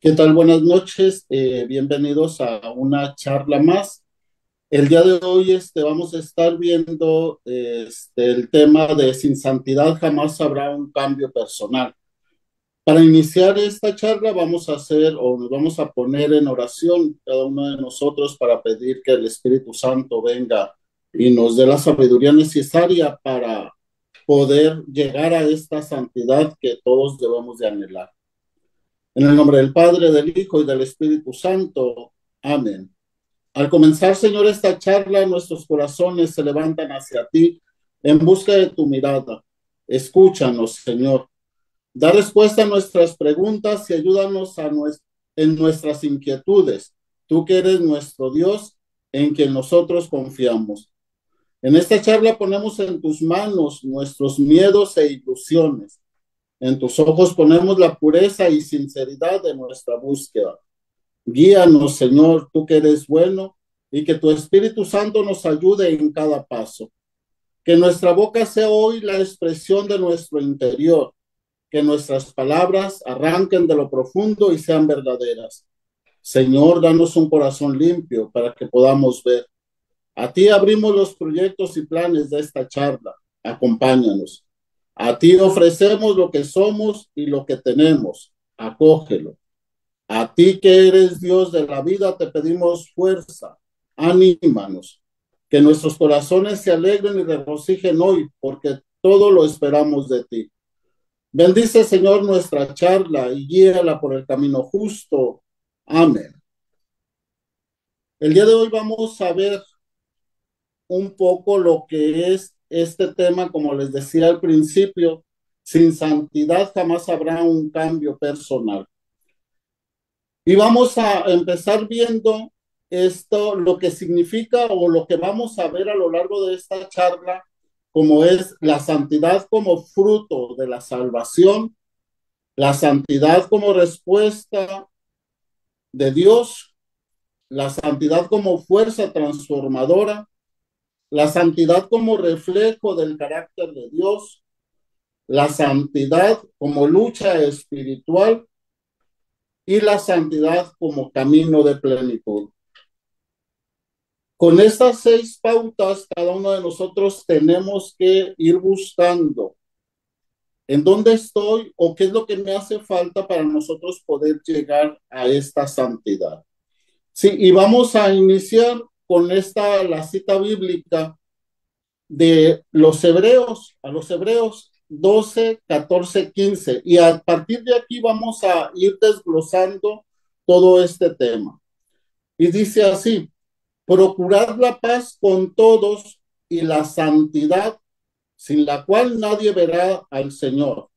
¿Qué tal? Buenas noches. Bienvenidos a una charla más. El día de hoy vamos a estar viendo el tema de sin santidad jamás habrá un cambio personal. Para iniciar esta charla vamos a hacer o nos vamos a poner en oración cada uno de nosotros para pedir que el Espíritu Santo venga y nos dé la sabiduría necesaria para poder llegar a esta santidad que todos debemos de anhelar. En el nombre del Padre, del Hijo y del Espíritu Santo. Amén. Al comenzar, Señor, esta charla, nuestros corazones se levantan hacia ti en busca de tu mirada. Escúchanos, Señor. Da respuesta a nuestras preguntas y ayúdanos en nuestras inquietudes. Tú que eres nuestro Dios, en quien nosotros confiamos. En esta charla ponemos en tus manos nuestros miedos e ilusiones. En tus ojos ponemos la pureza y sinceridad de nuestra búsqueda. Guíanos, Señor, tú que eres bueno, y que tu Espíritu Santo nos ayude en cada paso. Que nuestra boca sea hoy la expresión de nuestro interior, que nuestras palabras arranquen de lo profundo y sean verdaderas. Señor, danos un corazón limpio para que podamos ver. A ti abrimos los proyectos y planes de esta charla. Acompáñanos. A ti ofrecemos lo que somos y lo que tenemos. Acógelo. A ti que eres Dios de la vida, te pedimos fuerza. Anímanos. Que nuestros corazones se alegren y regocijen hoy, porque todo lo esperamos de ti. Bendice, Señor, nuestra charla y guíala por el camino justo. Amén. El día de hoy vamos a ver un poco lo que es este tema, como les decía al principio, sin santidad jamás habrá un cambio personal. Y vamos a empezar viendo esto, lo que significa o lo que vamos a ver a lo largo de esta charla, como es la santidad como fruto de la salvación, la santidad como respuesta de Dios, la santidad como fuerza transformadora, la santidad como reflejo del carácter de Dios, la santidad como lucha espiritual y la santidad como camino de plenitud. Con estas 6 pautas, cada uno de nosotros tenemos que ir buscando en dónde estoy o qué es lo que me hace falta para nosotros poder llegar a esta santidad. Sí, y vamos a iniciar con la cita bíblica de los Hebreos, a los Hebreos 12, 14, 15. Y a partir de aquí vamos a ir desglosando todo este tema. Y dice así: procurad la paz con todos y la santidad, sin la cual nadie verá al Señor.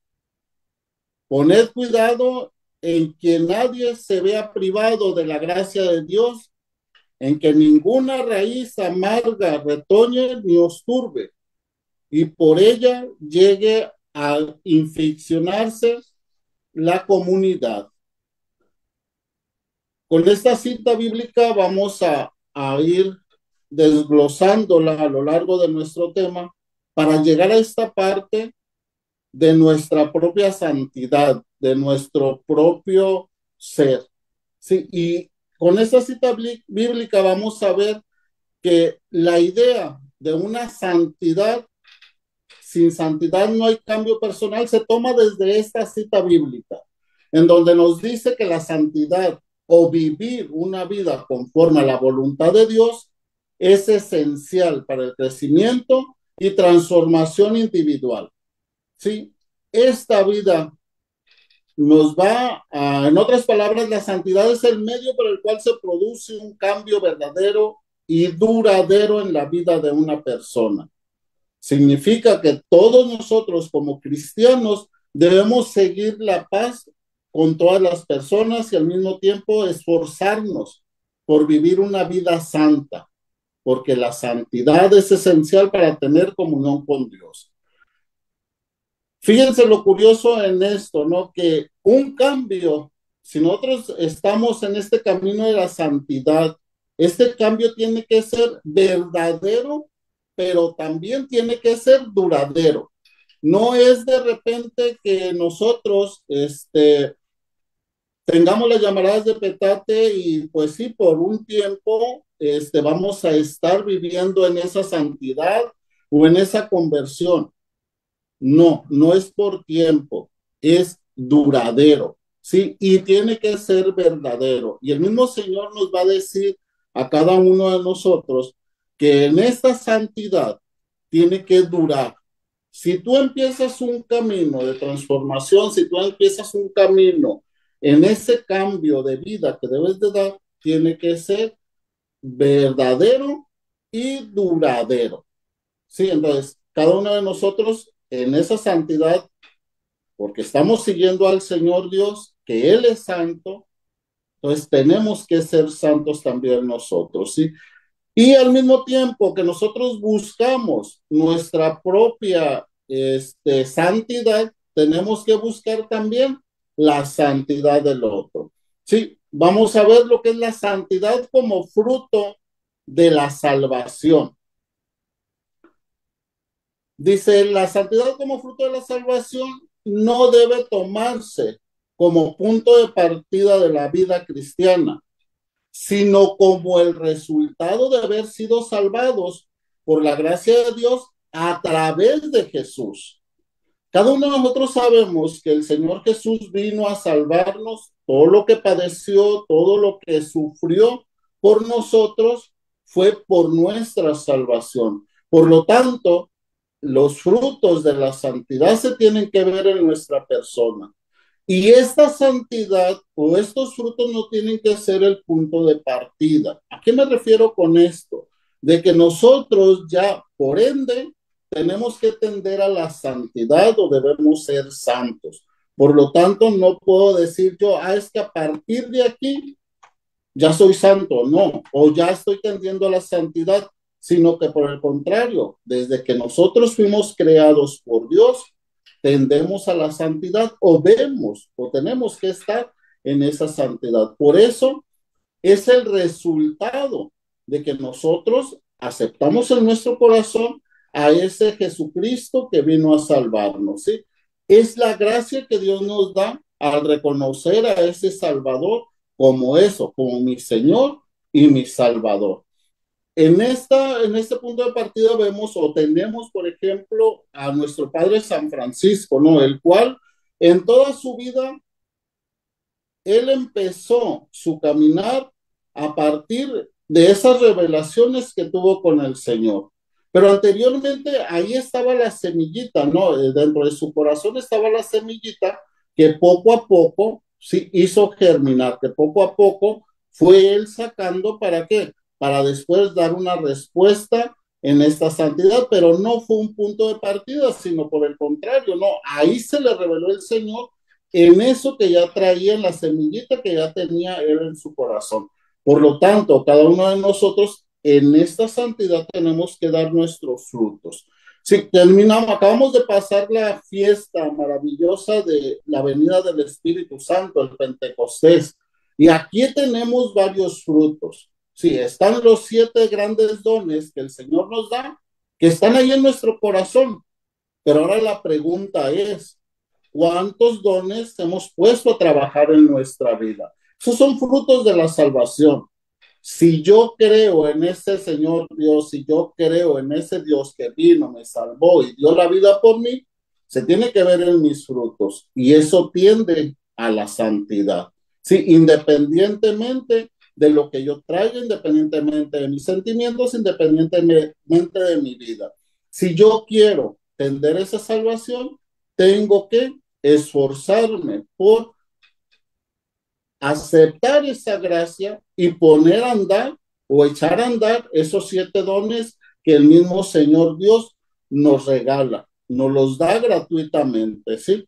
Poned cuidado en que nadie se vea privado de la gracia de Dios, en que ninguna raíz amarga retoñe ni os turbe, y por ella llegue a infeccionarse la comunidad. Con esta cita bíblica vamos a ir desglosándola a lo largo de nuestro tema para llegar a esta parte de nuestra propia santidad, de nuestro propio ser. Sí, y con esta cita bíblica vamos a ver que la idea de una santidad, sin santidad no hay cambio personal, se toma desde esta cita bíblica, en donde nos dice que la santidad o vivir una vida conforme a la voluntad de Dios es esencial para el crecimiento y transformación individual. ¿Sí? Esta vida nos va a, en otras palabras, la santidad es el medio por el cual se produce un cambio verdadero y duradero en la vida de una persona. Significa que todos nosotros como cristianos debemos seguir la paz con todas las personas y al mismo tiempo esforzarnos por vivir una vida santa, porque la santidad es esencial para tener comunión con Dios. Fíjense lo curioso en esto, ¿no? Que un cambio, si nosotros estamos en este camino de la santidad, este cambio tiene que ser verdadero, pero también tiene que ser duradero. No es de repente que nosotros tengamos las llamaradas de petate y pues sí, por un tiempo vamos a estar viviendo en esa santidad o en esa conversión. No, no es por tiempo, es duradero, ¿sí? Y tiene que ser verdadero. Y el mismo Señor nos va a decir a cada uno de nosotros que en esta santidad tiene que durar. Si tú empiezas un camino de transformación, si tú empiezas un camino en ese cambio de vida que debes de dar, tiene que ser verdadero y duradero. Sí, entonces, cada uno de nosotros en esa santidad, porque estamos siguiendo al Señor Dios, que Él es santo, entonces tenemos que ser santos también nosotros, ¿sí? Y al mismo tiempo que nosotros buscamos nuestra propia santidad, tenemos que buscar también la santidad del otro. Sí, vamos a ver lo que es la santidad como fruto de la salvación. Dice, la santidad como fruto de la salvación no debe tomarse como punto de partida de la vida cristiana, sino como el resultado de haber sido salvados por la gracia de Dios a través de Jesús. Cada uno de nosotros sabemos que el Señor Jesús vino a salvarnos, todo lo que padeció, todo lo que sufrió por nosotros fue por nuestra salvación. Por lo tanto, los frutos de la santidad se tienen que ver en nuestra persona. Y esta santidad o estos frutos no tienen que ser el punto de partida. ¿A qué me refiero con esto? De que nosotros ya, por ende, tenemos que tender a la santidad o debemos ser santos. Por lo tanto, no puedo decir yo, es que a partir de aquí ya soy santo, no, o ya estoy tendiendo a la santidad, sino que por el contrario, desde que nosotros fuimos creados por Dios, tendemos a la santidad o vemos o tenemos que estar en esa santidad. Por eso es el resultado de que nosotros aceptamos en nuestro corazón a ese Jesucristo que vino a salvarnos, ¿sí? Es la gracia que Dios nos da al reconocer a ese Salvador como eso, como mi Señor y mi Salvador. En este punto de partida vemos o tenemos, por ejemplo, a nuestro Padre San Francisco, ¿no? El cual en toda su vida él empezó su caminar a partir de esas revelaciones que tuvo con el Señor. Pero anteriormente ahí estaba la semillita, ¿no? Dentro de su corazón estaba la semillita que poco a poco sí hizo germinar, que poco a poco fue él sacando, ¿para qué? Para después dar una respuesta en esta santidad, pero no fue un punto de partida, sino por el contrario, no, ahí se le reveló el Señor en eso que ya traía, en la semillita que ya tenía él en su corazón. Por lo tanto, cada uno de nosotros en esta santidad tenemos que dar nuestros frutos. Si terminamos, acabamos de pasar la fiesta maravillosa de la venida del Espíritu Santo, el Pentecostés, y aquí tenemos varios frutos. Sí, están los 7 grandes dones que el Señor nos da, que están ahí en nuestro corazón. Pero ahora la pregunta es, ¿cuántos dones hemos puesto a trabajar en nuestra vida? Esos son frutos de la salvación. Si yo creo en ese Señor Dios, si yo creo en ese Dios que vino, me salvó y dio la vida por mí, se tiene que ver en mis frutos y eso tiende a la santidad. Sí, independientemente de lo que yo traiga, independientemente de mis sentimientos, independientemente de mi vida. Si yo quiero tender esa salvación, tengo que esforzarme por aceptar esa gracia y poner a andar o echar a andar esos 7 dones que el mismo Señor Dios nos regala, nos los da gratuitamente, ¿sí?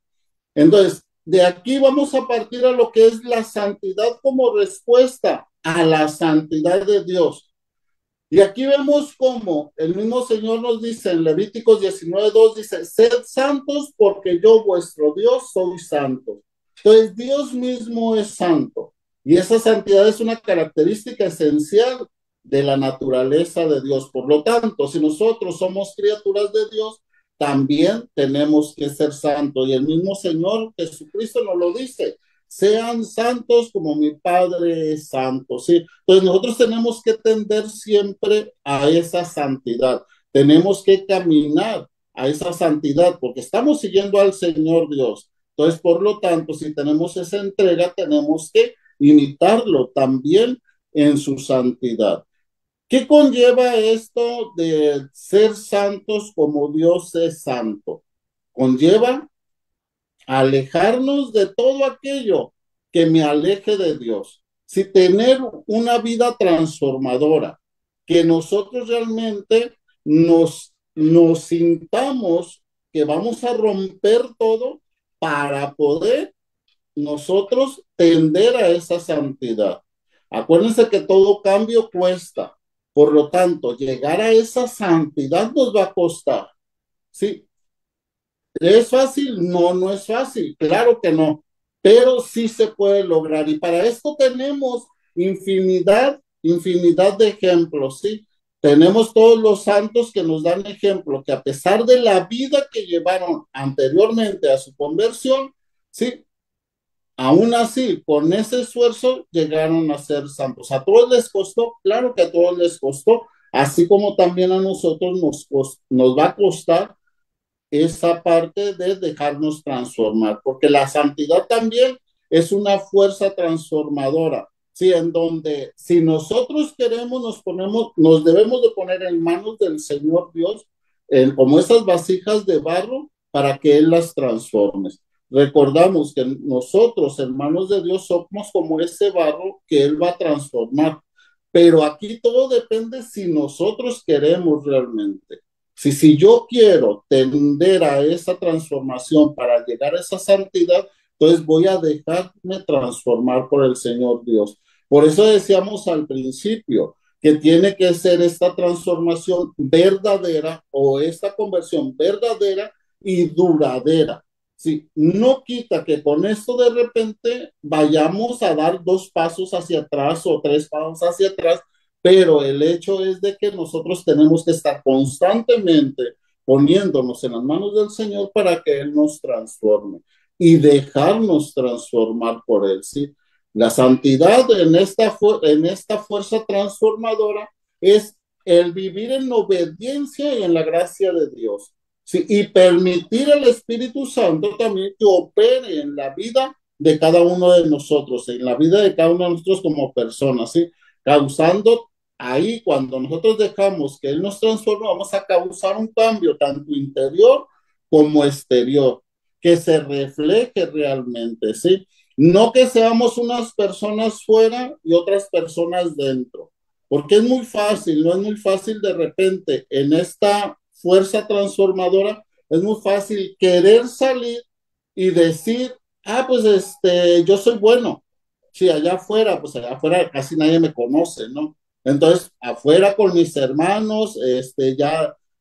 Entonces, de aquí vamos a partir a lo que es la santidad como respuesta a la santidad de Dios. Y aquí vemos cómo el mismo Señor nos dice en Levíticos 19:2, dice, sed santos porque yo vuestro Dios soy santo. Entonces Dios mismo es santo y esa santidad es una característica esencial de la naturaleza de Dios. Por lo tanto, si nosotros somos criaturas de Dios, también tenemos que ser santos. Y el mismo Señor Jesucristo nos lo dice, sean santos como mi Padre es santo, ¿sí? Entonces nosotros tenemos que tender siempre a esa santidad, tenemos que caminar a esa santidad porque estamos siguiendo al Señor Dios. Entonces, por lo tanto, si tenemos esa entrega, tenemos que imitarlo también en su santidad. ¿Qué conlleva esto de ser santos como Dios es santo? Conlleva alejarnos de todo aquello que me aleje de Dios. Si tener una vida transformadora, que nosotros realmente nos sintamos que vamos a romper todo para poder nosotros tender a esa santidad. Acuérdense que todo cambio cuesta. Por lo tanto, llegar a esa santidad nos va a costar. ¿Sí? ¿Es fácil? No, no es fácil, claro que no, pero sí se puede lograr y para esto tenemos infinidad de ejemplos, ¿sí? Tenemos todos los santos que nos dan ejemplo, que a pesar de la vida que llevaron anteriormente a su conversión, ¿sí? Aún así, con ese esfuerzo llegaron a ser santos. ¿A todos les costó? Claro que a todos les costó, así como también a nosotros nos va a costar esa parte de dejarnos transformar, porque la santidad también es una fuerza transformadora, ¿sí? En donde si nosotros queremos nos debemos de poner en manos del Señor Dios, como esas vasijas de barro, para que Él las transforme. Recordamos que nosotros, hermanos de Dios, somos como ese barro que Él va a transformar, pero aquí todo depende si nosotros queremos realmente. Si yo quiero tender a esa transformación para llegar a esa santidad, entonces voy a dejarme transformar por el Señor Dios. Por eso decíamos al principio que tiene que ser esta transformación verdadera o esta conversión verdadera y duradera. Sí, no quita que con esto de repente vayamos a dar dos pasos hacia atrás o tres pasos hacia atrás, pero el hecho es de que nosotros tenemos que estar constantemente poniéndonos en las manos del Señor para que Él nos transforme y dejarnos transformar por Él, ¿sí? La santidad en esta fuerza transformadora es el vivir en obediencia y en la gracia de Dios, ¿sí? Y permitir al Espíritu Santo también que opere en la vida de cada uno de nosotros, en la vida de cada uno de nosotros como personas, ¿sí? Causando ahí, cuando nosotros dejamos que Él nos transforme, vamos a causar un cambio tanto interior como exterior, que se refleje realmente, ¿sí? No que seamos unas personas fuera y otras personas dentro, porque es muy fácil, no es muy fácil de repente en esta fuerza transformadora, es muy fácil querer salir y decir, ah, pues yo soy bueno. Sí, allá afuera, pues allá afuera casi nadie me conoce, ¿no? Entonces, afuera con mis hermanos,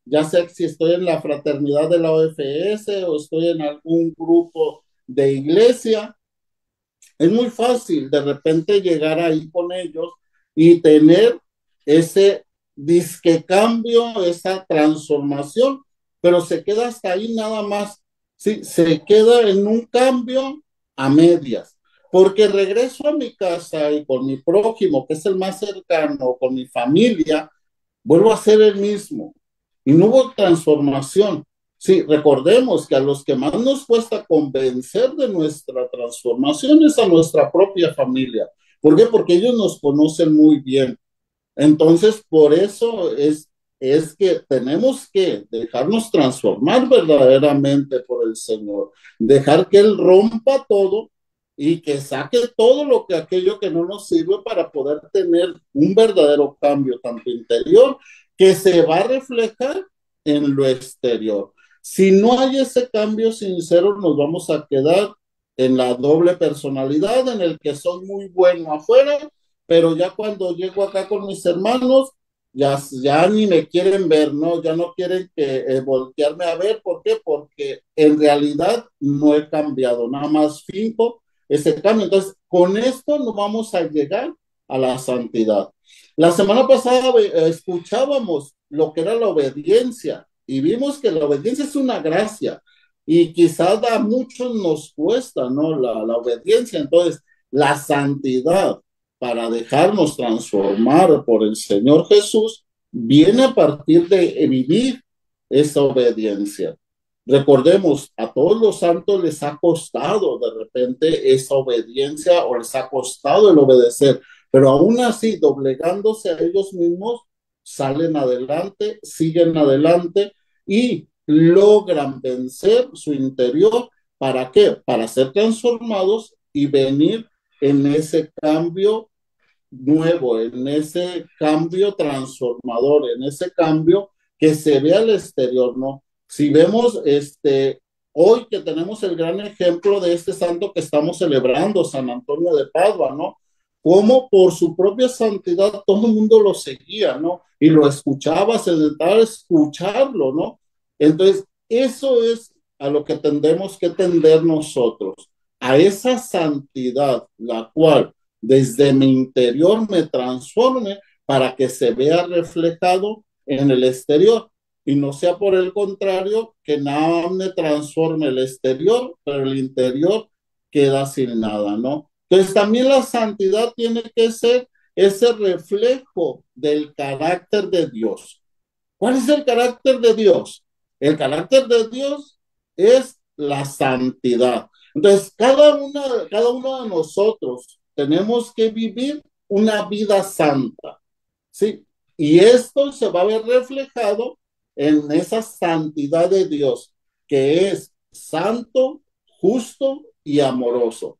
ya sé si estoy en la fraternidad de la OFS o estoy en algún grupo de iglesia, es muy fácil de repente llegar ahí con ellos y tener ese disque cambio, esa transformación, pero se queda hasta ahí nada más. Sí, se queda en un cambio a medias, porque regreso a mi casa y con mi prójimo, que es el más cercano, con mi familia, vuelvo a ser el mismo. Y no hubo transformación. Sí, recordemos que a los que más nos cuesta convencer de nuestra transformación es a nuestra propia familia. ¿Por qué? Porque ellos nos conocen muy bien. Entonces, por eso es que tenemos que dejarnos transformar verdaderamente por el Señor, dejar que Él rompa todo y que saque todo lo que aquello que no nos sirve para poder tener un verdadero cambio, tanto interior, que se va a reflejar en lo exterior. Si no hay ese cambio sincero, nos vamos a quedar en la doble personalidad, en el que soy muy bueno afuera, pero ya cuando llego acá con mis hermanos, ya ni me quieren ver, ¿no? Ya no quieren voltearme a ver. ¿Por qué? Porque en realidad no he cambiado, nada más finco ese cambio. Entonces, con esto no vamos a llegar a la santidad. La semana pasada escuchábamos lo que era la obediencia y vimos que la obediencia es una gracia, y quizás a muchos nos cuesta, ¿no? La obediencia. Entonces, la santidad para dejarnos transformar por el Señor Jesús viene a partir de vivir esa obediencia. Recordemos, a todos los santos les ha costado de repente esa obediencia o les ha costado el obedecer, pero aún así, doblegándose a ellos mismos, salen adelante, siguen adelante y logran vencer su interior. ¿Para qué? Para ser transformados y venir en ese cambio nuevo, en ese cambio transformador, en ese cambio que se ve al exterior, ¿no? Si vemos hoy que tenemos el gran ejemplo de este santo que estamos celebrando, San Antonio de Padua, ¿no? Como por su propia santidad todo el mundo lo seguía, ¿no? Y lo escuchaba, se dedicaba a escucharlo, ¿no? Entonces, eso es a lo que tendremos que tender nosotros, a esa santidad, la cual desde mi interior me transforme para que se vea reflejado en el exterior y no sea por el contrario que nada me transforme el exterior, pero el interior queda sin nada, ¿no? Entonces también la santidad tiene que ser ese reflejo del carácter de Dios. ¿Cuál es el carácter de Dios? El carácter de Dios es la santidad. Entonces, cada uno de nosotros tenemos que vivir una vida santa, ¿sí? Y esto se va a ver reflejado en esa santidad de Dios, que es santo, justo y amoroso.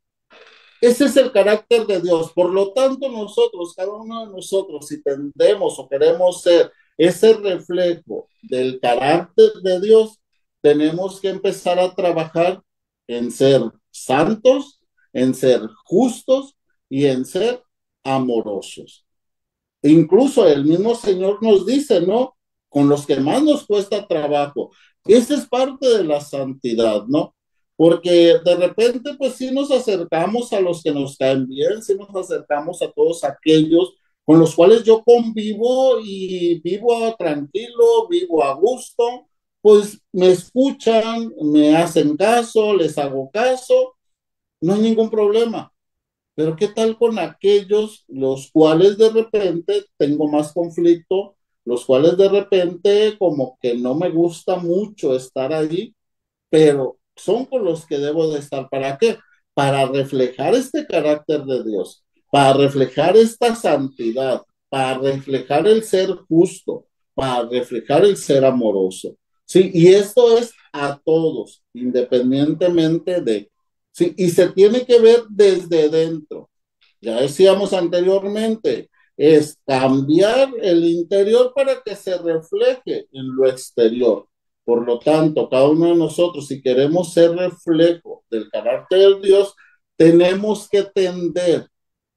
Ese es el carácter de Dios. Por lo tanto, nosotros, cada uno de nosotros, si tendemos o queremos ser ese reflejo del carácter de Dios, tenemos que empezar a trabajar en ser santos, en ser justos y en ser amorosos. Incluso el mismo Señor nos dice, ¿no? Con los que más nos cuesta trabajo. Esa es parte de la santidad, ¿no? Porque de repente, pues sí nos acercamos a los que nos caen bien, sí nos acercamos a todos aquellos con los cuales yo convivo y vivo tranquilo, vivo a gusto, pues me escuchan, me hacen caso, les hago caso, no hay ningún problema. Pero ¿qué tal con aquellos los cuales de repente tengo más conflicto, los cuales de repente como que no me gusta mucho estar allí, pero son con los que debo de estar? ¿Para qué? Para reflejar este carácter de Dios, para reflejar esta santidad, para reflejar el ser justo, para reflejar el ser amoroso. Sí, y esto es a todos, independientemente de, sí, y se tiene que ver desde dentro. Ya decíamos anteriormente, es cambiar el interior para que se refleje en lo exterior. Por lo tanto, cada uno de nosotros, si queremos ser reflejo del carácter de Dios, tenemos que tender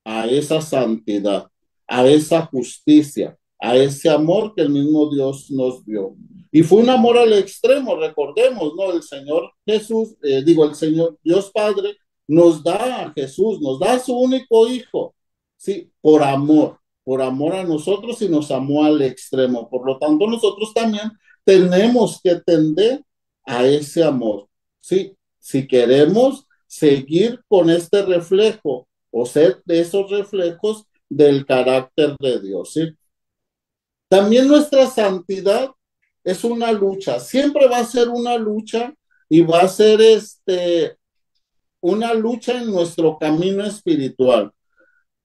a esa santidad, a esa justicia, a ese amor que el mismo Dios nos dio. Y fue un amor al extremo, recordemos, ¿no? El Señor Jesús, el Señor Dios Padre nos da a Jesús, nos da a su único hijo, ¿sí? Por amor a nosotros y nos amó al extremo. Por lo tanto, nosotros también tenemos que tender a ese amor, ¿sí? Si queremos seguir con este reflejo o ser de esos reflejos del carácter de Dios, ¿sí? También nuestra santidad es una lucha, siempre va a ser una lucha y va a ser una lucha en nuestro camino espiritual.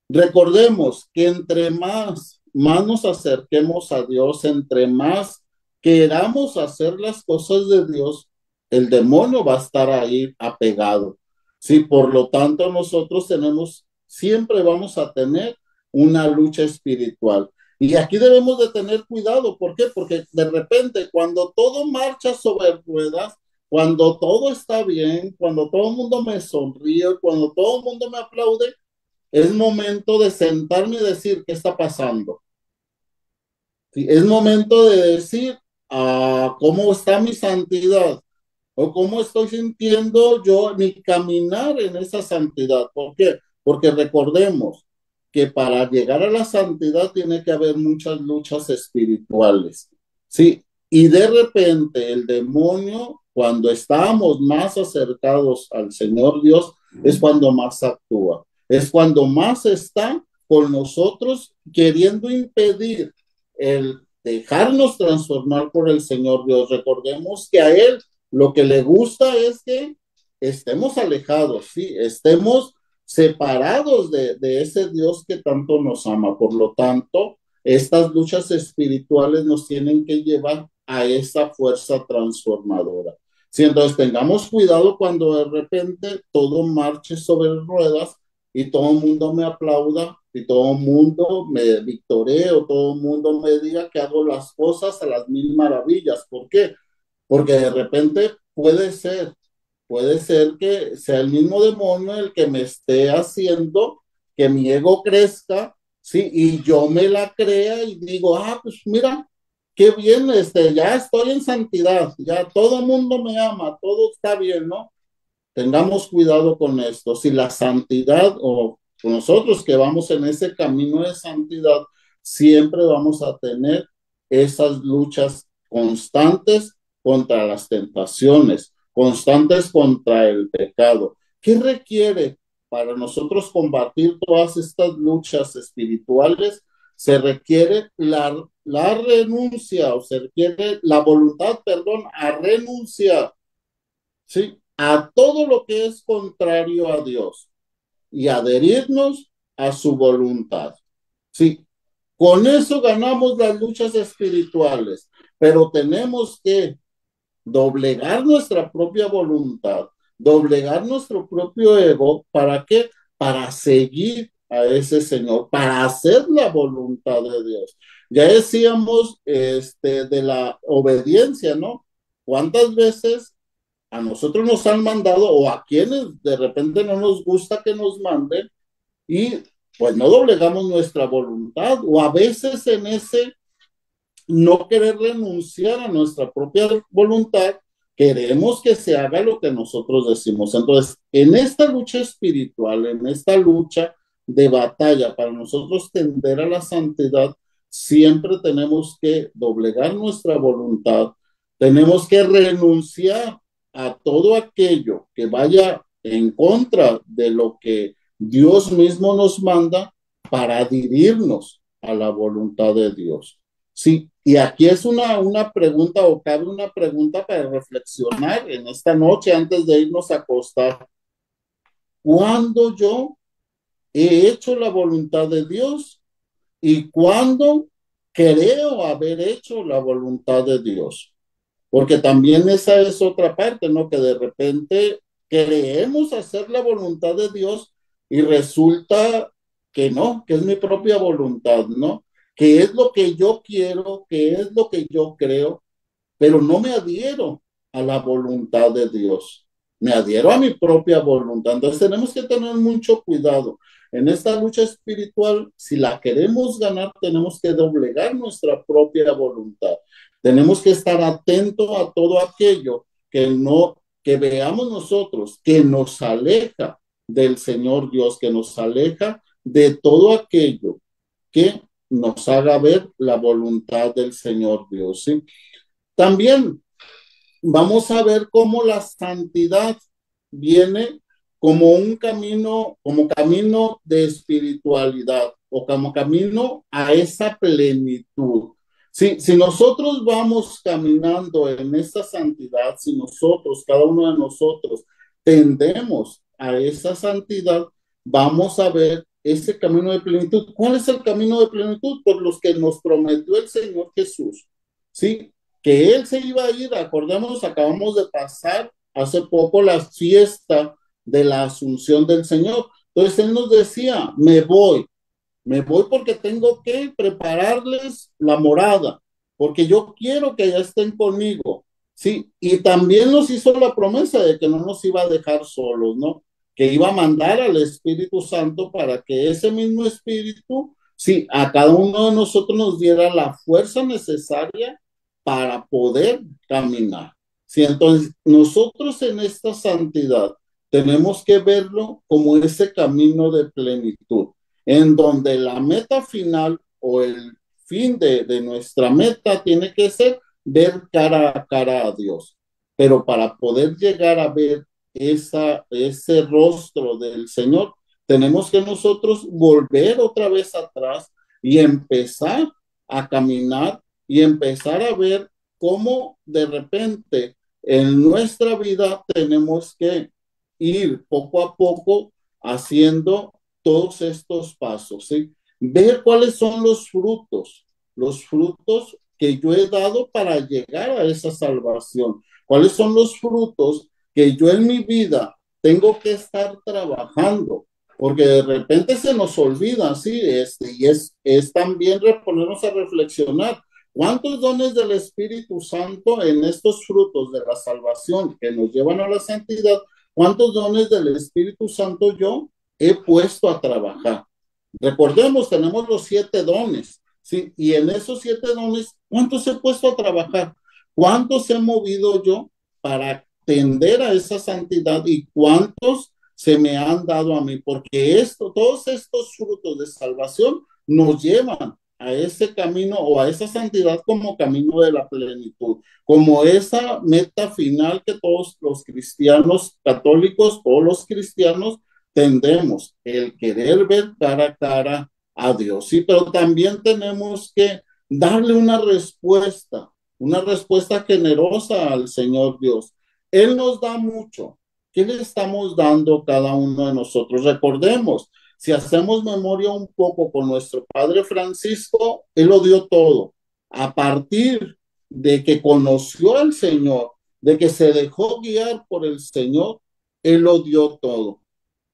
Recordemos que entre más nos acerquemos a Dios, entre más queramos hacer las cosas de Dios, el demonio va a estar ahí apegado. Sí, por lo tanto, nosotros siempre vamos a tener una lucha espiritual. Y aquí debemos de tener cuidado. ¿Por qué? Porque de repente, cuando todo marcha sobre ruedas, cuando todo está bien, cuando todo el mundo me sonríe, cuando todo el mundo me aplaude, es momento de sentarme y decir qué está pasando. Sí, es momento de decir cómo está mi santidad o cómo estoy sintiendo yo mi caminar en esa santidad. ¿Por qué? Porque recordemos que para llegar a la santidad tiene que haber muchas luchas espirituales. Sí, y de repente el demonio cuando estamos más acercados al Señor Dios, es cuando más actúa, es cuando más está con nosotros queriendo impedir el dejarnos transformar por el Señor Dios. Recordemos que a Él lo que le gusta es que estemos alejados, sí, estemos separados de ese Dios que tanto nos ama. Por lo tanto, estas luchas espirituales nos tienen que llevar a esa fuerza transformadora. Sí, entonces tengamos cuidado cuando de repente todo marche sobre ruedas y todo el mundo me aplauda y todo el mundo me victoree o todo el mundo me diga que hago las cosas a las mil maravillas. ¿Por qué? Porque de repente puede ser que sea el mismo demonio el que me esté haciendo que mi ego crezca, ¿sí? Y yo me la crea y digo, pues mira, qué bien, ya estoy en santidad, ya todo el mundo me ama, todo está bien, ¿no? Tengamos cuidado con esto. Si la santidad o nosotros que vamos en ese camino de santidad, siempre vamos a tener esas luchas constantes contra las tentaciones, constantes contra el pecado. ¿Qué requiere para nosotros combatir todas estas luchas espirituales? Se requiere la renuncia o se requiere la voluntad, perdón, a renunciar, ¿sí? A todo lo que es contrario a Dios y adherirnos a su voluntad. Sí, con eso ganamos las luchas espirituales, pero tenemos que doblegar nuestra propia voluntad, doblegar nuestro propio ego. ¿Para qué? Para seguir a ese Señor, para hacer la voluntad de Dios. Ya decíamos de la obediencia, ¿no? ¿Cuántas veces a nosotros nos han mandado o a quienes de repente no nos gusta que nos manden y pues no doblegamos nuestra voluntad o a veces en ese no querer renunciar a nuestra propia voluntad, queremos que se haga lo que nosotros decimos? Entonces, en esta lucha espiritual, en esta lucha de batalla para nosotros tender a la santidad, siempre tenemos que doblegar nuestra voluntad, tenemos que renunciar a todo aquello que vaya en contra de lo que Dios mismo nos manda para adherirnos a la voluntad de Dios. Sí, y aquí es una pregunta o cabe una pregunta para reflexionar en esta noche antes de irnos a acostar. ¿Cuándo yo he hecho la voluntad de Dios y cuándo creo haber hecho la voluntad de Dios? Porque también esa es otra parte, ¿no? Que de repente creemos hacer la voluntad de Dios y resulta que no, que es mi propia voluntad, ¿no? Que es lo que yo quiero, que es lo que yo creo, pero no me adhiero a la voluntad de Dios, me adhiero a mi propia voluntad. Entonces tenemos que tener mucho cuidado. En esta lucha espiritual, si la queremos ganar, tenemos que doblegar nuestra propia voluntad. Tenemos que estar atentos a todo aquello que veamos nosotros, que nos aleja del Señor Dios, que nos aleja de todo aquello que nos haga ver la voluntad del Señor Dios, ¿sí? También vamos a ver cómo la santidad viene como un camino, como camino de espiritualidad o como camino a esa plenitud. Si nosotros vamos caminando en esa santidad, si nosotros, cada uno de nosotros, tendemos a esa santidad, vamos a ver ese camino de plenitud. ¿Cuál es el camino de plenitud? Por los que nos prometió el Señor Jesús. ¿Sí? Que él se iba a ir. Acordémonos, acabamos de pasar hace poco la fiesta de la Asunción del Señor. Entonces él nos decía, me voy porque tengo que prepararles la morada, porque yo quiero que ya estén conmigo. Sí, y también nos hizo la promesa de que no nos iba a dejar solos, ¿no? Que iba a mandar al Espíritu Santo para que ese mismo Espíritu, sí, a cada uno de nosotros nos diera la fuerza necesaria para poder caminar. Sí, entonces nosotros en esta santidad tenemos que verlo como ese camino de plenitud, en donde la meta final o el fin de nuestra meta tiene que ser ver cara a cara a Dios. pero para poder llegar a ver ese rostro del Señor, tenemos que nosotros volver otra vez atrás y empezar a caminar y empezar a ver cómo de repente en nuestra vida tenemos que ir poco a poco haciendo todos estos pasos, ¿sí? Ver cuáles son los frutos que yo he dado para llegar a esa salvación. ¿Cuáles son los frutos que yo en mi vida tengo que estar trabajando? Porque de repente se nos olvida, sí, y es también ponernos a reflexionar. ¿Cuántos dones del Espíritu Santo en estos frutos de la salvación que nos llevan a la santidad, cuántos dones del Espíritu Santo yo he puesto a trabajar? Recordemos, tenemos los 7 dones, ¿sí? Y en esos 7 dones, ¿cuántos he puesto a trabajar? ¿Cuántos he movido yo para tender a esa santidad y cuántos se me han dado a mí? Porque todos estos frutos de salvación nos llevan a ese camino o a esa santidad como camino de la plenitud, como esa meta final que todos los cristianos católicos, todos los cristianos tendemos, el querer ver cara a cara a Dios. Sí, pero también tenemos que darle una respuesta generosa al Señor Dios. Él nos da mucho. ¿Qué le estamos dando cada uno de nosotros? Recordemos, si hacemos memoria un poco con nuestro Padre Francisco, él lo dio todo. A partir de que conoció al Señor, de que se dejó guiar por el Señor, él lo dio todo.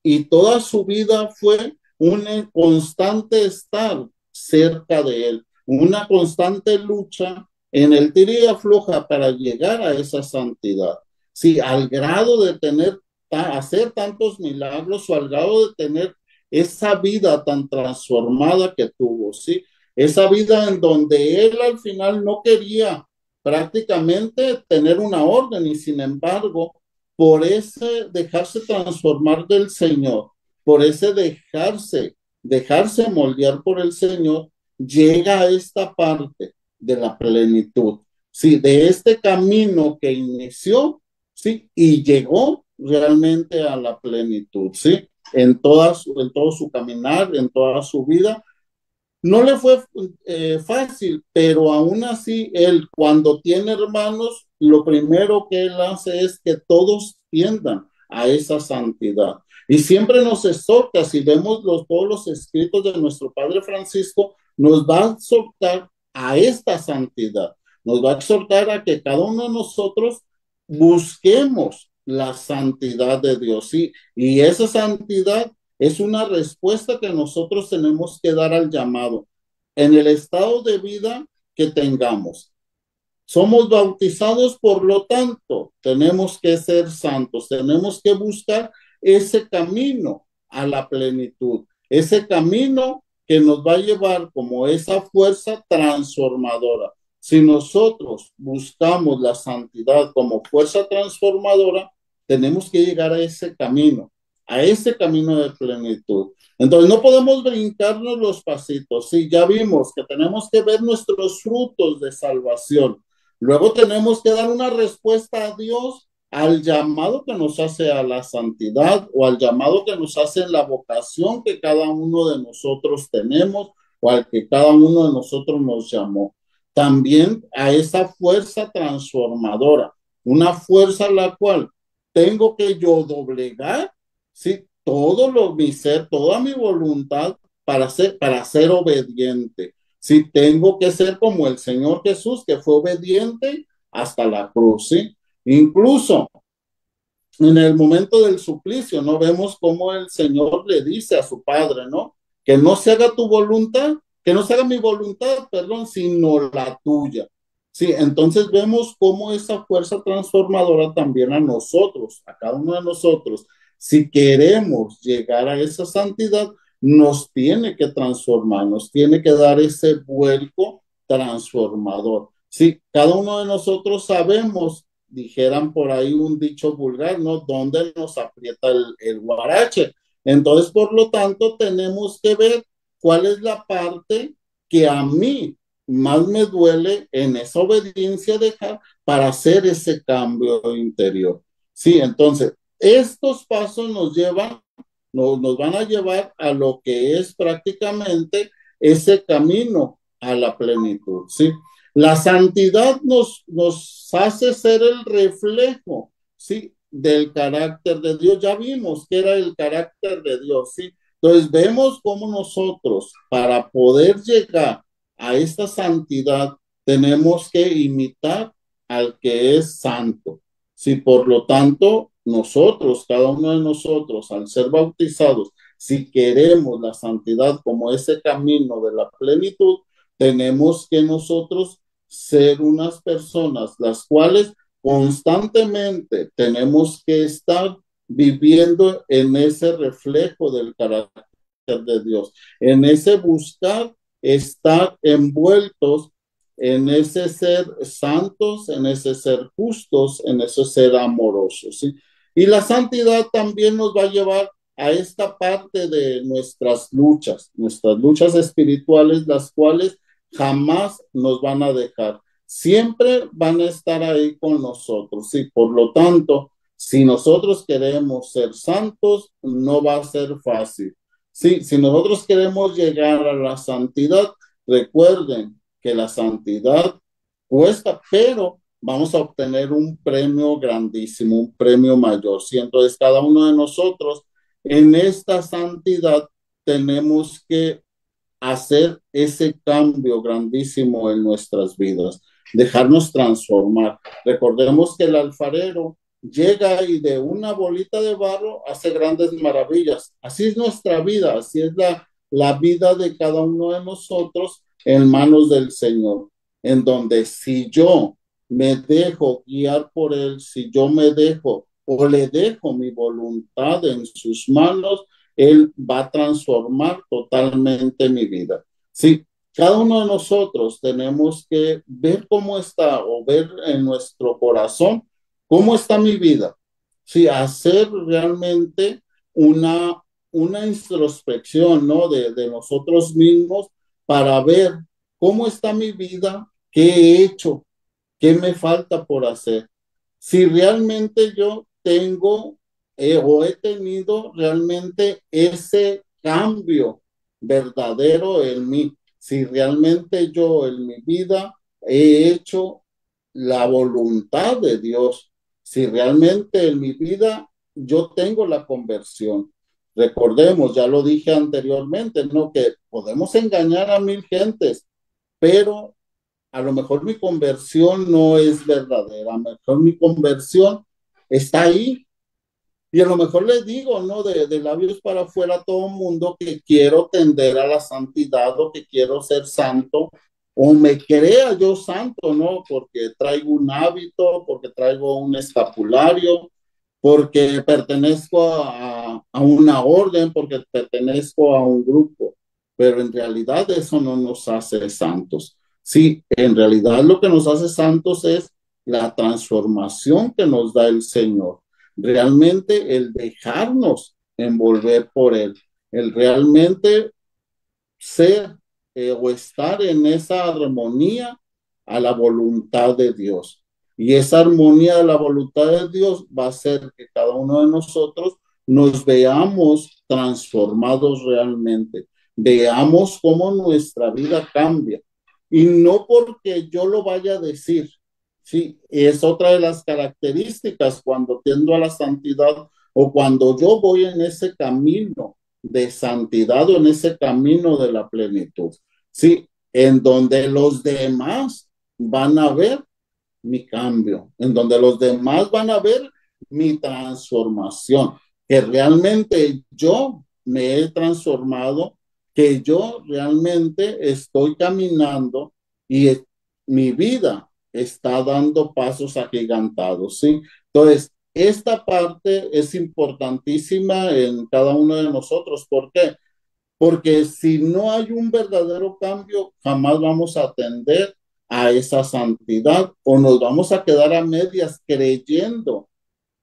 Y toda su vida fue un constante estar cerca de él, una constante lucha en el tira y afloja para llegar a esa santidad. Sí, al grado de hacer tantos milagros o al grado de tener esa vida tan transformada que tuvo, ¿sí? Esa vida en donde él al final no quería prácticamente tener una orden y sin embargo, por ese dejarse transformar del Señor, por ese dejarse moldear por el Señor, llega a esta parte de la plenitud, sí, de este camino que inició, sí, y llegó realmente a la plenitud, sí, en todo su caminar, en toda su vida. No le fue fácil, pero aún así, él cuando tiene hermanos, lo primero que él hace es que todos tiendan a esa santidad. Y siempre nos exhorta, si vemos todos los escritos de nuestro Padre Francisco, nos va a exhortar a esta santidad. Nos va a exhortar a que cada uno de nosotros busquemos la santidad de Dios. ¿Sí? Y esa santidad es una respuesta que nosotros tenemos que dar al llamado en el estado de vida que tengamos. Somos bautizados, por lo tanto, tenemos que ser santos, tenemos que buscar ese camino a la plenitud, ese camino que nos va a llevar como esa fuerza transformadora. Si nosotros buscamos la santidad como fuerza transformadora, tenemos que llegar a ese camino de plenitud. Entonces no podemos brincarnos los pasitos. Sí, ya vimos que tenemos que ver nuestros frutos de salvación. Luego tenemos que dar una respuesta a Dios al llamado que nos hace a la santidad o al llamado que nos hace en la vocación que cada uno de nosotros tenemos o al que cada uno de nosotros nos llamó. También a esa fuerza transformadora, una fuerza a la cual tengo que yo doblegar, ¿sí? Mi ser, toda mi voluntad para ser obediente. Si tengo que ser como el Señor Jesús, que fue obediente hasta la cruz, ¿sí? Incluso en el momento del suplicio, ¿no? Vemos cómo el Señor le dice a su Padre, ¿no? Que no se haga tu voluntad, que no se haga mi voluntad, perdón, sino la tuya. Sí, entonces vemos cómo esa fuerza transformadora también a nosotros, a cada uno de nosotros, si queremos llegar a esa santidad, nos tiene que transformar, nos tiene que dar ese vuelco transformador. Sí, cada uno de nosotros sabemos, dijeran por ahí un dicho vulgar, ¿no? Donde nos aprieta el guarache. Entonces, por lo tanto, tenemos que ver cuál es la parte que a mí más me duele en esa obediencia dejar para hacer ese cambio interior. Sí, entonces, estos pasos nos van a llevar a lo que es prácticamente ese camino a la plenitud, ¿sí? La santidad nos hace ser el reflejo, ¿sí? Del carácter de Dios. Ya vimos que era el carácter de Dios, ¿sí? Entonces vemos cómo nosotros, para poder llegar a esta santidad, tenemos que imitar al que es santo. Si por lo tanto nosotros, cada uno de nosotros, al ser bautizados, si queremos la santidad como ese camino de la plenitud, tenemos que nosotros ser unas personas las cuales constantemente tenemos que estar viviendo en ese reflejo del carácter de Dios, en ese buscar estar envueltos en ese ser santos, en ese ser justos, en ese ser amorosos, ¿sí? Y la santidad también nos va a llevar a esta parte de nuestras luchas espirituales, las cuales jamás nos van a dejar. Siempre van a estar ahí con nosotros, ¿sí? Por lo tanto, si nosotros queremos ser santos, no va a ser fácil. Sí, si nosotros queremos llegar a la santidad, recuerden que la santidad cuesta, pero vamos a obtener un premio grandísimo, un premio mayor. ¿Sí? Entonces, cada uno de nosotros en esta santidad tenemos que hacer ese cambio grandísimo en nuestras vidas, dejarnos transformar. Recordemos que el alfarero llega y de una bolita de barro hace grandes maravillas. Así es nuestra vida, así es la vida de cada uno de nosotros en manos del Señor, en donde si yo me dejo guiar por Él, si yo me dejo o le dejo mi voluntad en sus manos, Él va a transformar totalmente mi vida. Sí, cada uno de nosotros tenemos que ver cómo está o ver en nuestro corazón cómo está mi vida. Sí, hacer realmente una, una introspección, ¿no? De nosotros mismos para ver cómo está mi vida, qué he hecho, qué me falta por hacer. Si realmente yo tengo o he tenido realmente ese cambio verdadero en mí, si realmente yo en mi vida he hecho la voluntad de Dios, si realmente en mi vida yo tengo la conversión. Recordemos, ya lo dije anteriormente, ¿no? Que podemos engañar a mil gentes, pero a lo mejor mi conversión no es verdadera, a lo mejor mi conversión está ahí y a lo mejor le digo, ¿no? De labios para afuera a todo el mundo que quiero tender a la santidad o que quiero ser santo o me crea yo santo, ¿no? Porque traigo un hábito, porque traigo un escapulario, porque pertenezco a una orden, porque pertenezco a un grupo, pero en realidad eso no nos hace santos. Sí, en realidad lo que nos hace santos es la transformación que nos da el Señor, realmente el dejarnos envolver por Él, el realmente ser o estar en esa armonía a la voluntad de Dios. Y esa armonía de la voluntad de Dios va a hacer que cada uno de nosotros nos veamos transformados realmente, veamos cómo nuestra vida cambia. Y no porque yo lo vaya a decir, sí, es otra de las características cuando tiendo a la santidad o cuando yo voy en ese camino de santidad o en ese camino de la plenitud. Sí, en donde los demás van a ver mi cambio, en donde los demás van a ver mi transformación, que realmente yo me he transformado, que yo realmente estoy caminando y mi vida está dando pasos agigantados, ¿sí? Entonces, esta parte es importantísima en cada uno de nosotros. ¿Por qué? Porque si no hay un verdadero cambio, jamás vamos a atender a esa santidad o nos vamos a quedar a medias creyendo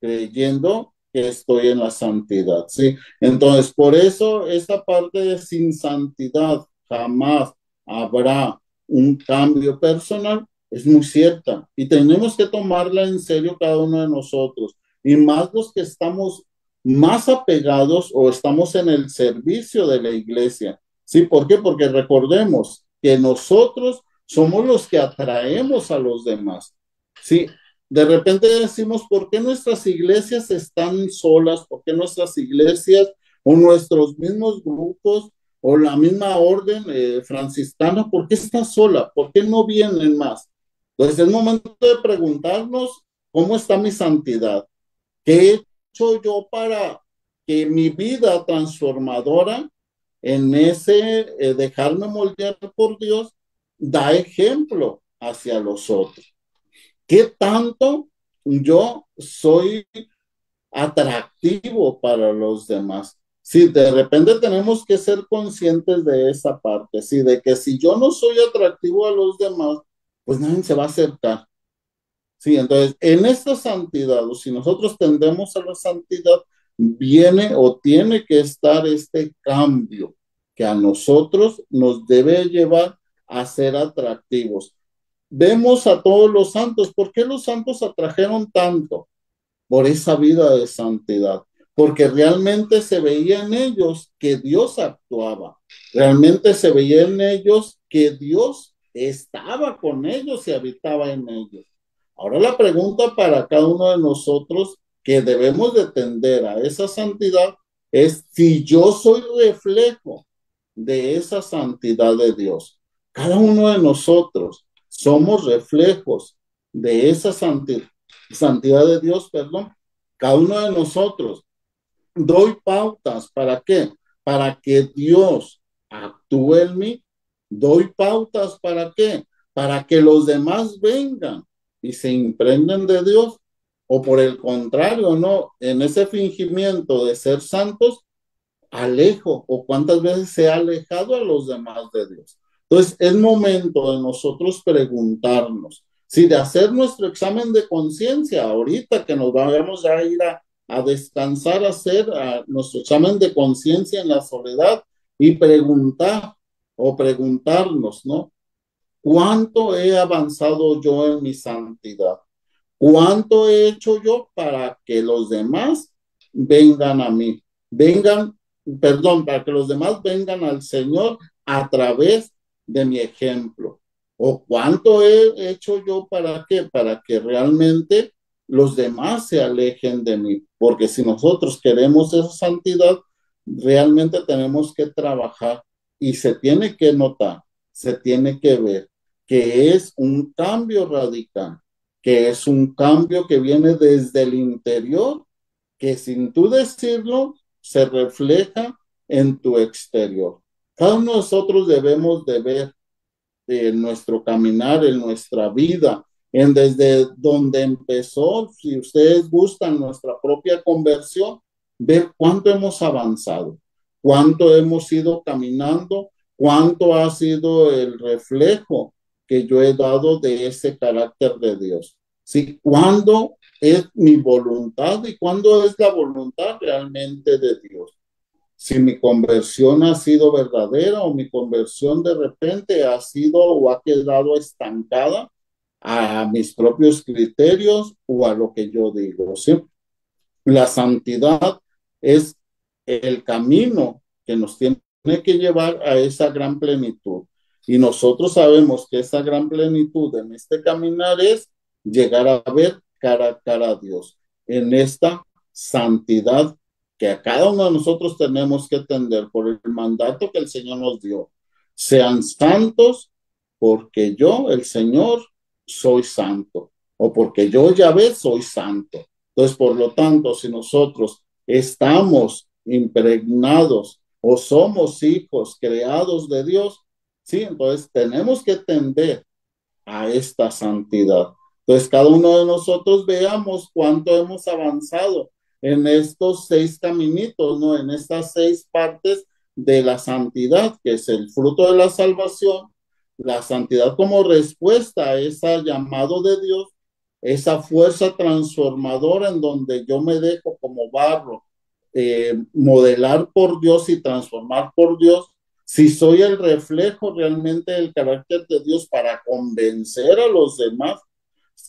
que estoy en la santidad, ¿sí? Entonces, por eso esta parte de sin santidad jamás habrá un cambio personal, es muy cierta y tenemos que tomarla en serio cada uno de nosotros y más los que estamos más apegados o estamos en el servicio de la iglesia. ¿Sí? ¿Por qué? Porque recordemos que nosotros somos los que atraemos a los demás. ¿Sí? De repente decimos, ¿por qué nuestras iglesias están solas? ¿Por qué nuestras iglesias o nuestros mismos grupos o la misma orden franciscana, ¿por qué está sola? ¿Por qué no vienen más? Entonces es momento de preguntarnos cómo está mi santidad. ¿Qué he hecho yo para que mi vida transformadora en ese dejarme moldear por Dios da ejemplo hacia los otros? ¿Qué tanto yo soy atractivo para los demás? Sí, de repente tenemos que ser conscientes de esa parte, sí, de que si yo no soy atractivo a los demás, pues nadie se va a acercar. Sí, entonces, en esta santidad, o si nosotros tendemos a la santidad, viene o tiene que estar este cambio que a nosotros nos debe llevar a ser atractivos. Vemos a todos los santos. ¿Por qué los santos atrajeron tanto? Por esa vida de santidad, porque realmente se veía en ellos que Dios actuaba, realmente se veía en ellos que Dios estaba con ellos y habitaba en ellos. Ahora la pregunta para cada uno de nosotros que debemos de tender a esa santidad es si yo soy reflejo de esa santidad de Dios. Cada uno de nosotros somos reflejos de esa santidad de Dios, perdón. Cada uno de nosotros doy pautas. ¿Para qué? Para que Dios actúe en mí. Doy pautas. ¿Para qué? Para que los demás vengan y se imprenden de Dios. O por el contrario, no, en ese fingimiento de ser santos, alejo o cuántas veces se ha alejado a los demás de Dios. Entonces, es momento de nosotros preguntarnos, si de hacer nuestro examen de conciencia, ahorita que nos vayamos a ir a descansar, a hacer nuestro examen de conciencia en la soledad y preguntar o preguntarnos, ¿no? ¿Cuánto he avanzado yo en mi santidad? ¿Cuánto he hecho yo para que los demás vengan a mí? Vengan, perdón, para que los demás vengan al Señor a través de mi ejemplo. ¿O cuánto he hecho yo para qué? Para que realmente los demás se alejen de mí. Porque si nosotros queremos esa santidad, realmente tenemos que trabajar y se tiene que notar, se tiene que ver que es un cambio radical, que es un cambio que viene desde el interior, que sin tú decirlo, se refleja en tu exterior. Cada uno de nosotros debemos de ver en nuestro caminar, en nuestra vida, en desde donde empezó, si ustedes gustan nuestra propia conversión, ver cuánto hemos avanzado, cuánto hemos ido caminando, cuánto ha sido el reflejo que yo he dado de ese carácter de Dios. Sí, cuándo es mi voluntad y cuándo es la voluntad realmente de Dios. Si mi conversión ha sido verdadera o mi conversión de repente ha sido o ha quedado estancada a mis propios criterios o a lo que yo digo, ¿sí? La santidad es el camino que nos tiene que llevar a esa gran plenitud. Y nosotros sabemos que esa gran plenitud en este caminar es llegar a ver cara a cara a Dios en esta santidad que a cada uno de nosotros tenemos que atender por el mandato que el Señor nos dio. Sean santos porque yo, el Señor, soy santo, o porque yo, Yahvé, soy santo. Entonces, por lo tanto, si nosotros estamos impregnados o somos hijos creados de Dios, sí, entonces tenemos que tender a esta santidad. Entonces, cada uno de nosotros veamos cuánto hemos avanzado en estos 6 caminitos, ¿no? En estas 6 partes de la santidad, que es el fruto de la salvación, la santidad como respuesta a ese llamado de Dios, esa fuerza transformadora en donde yo me dejo como barro, modelar por Dios y transformar por Dios, si soy el reflejo realmente del carácter de Dios para convencer a los demás,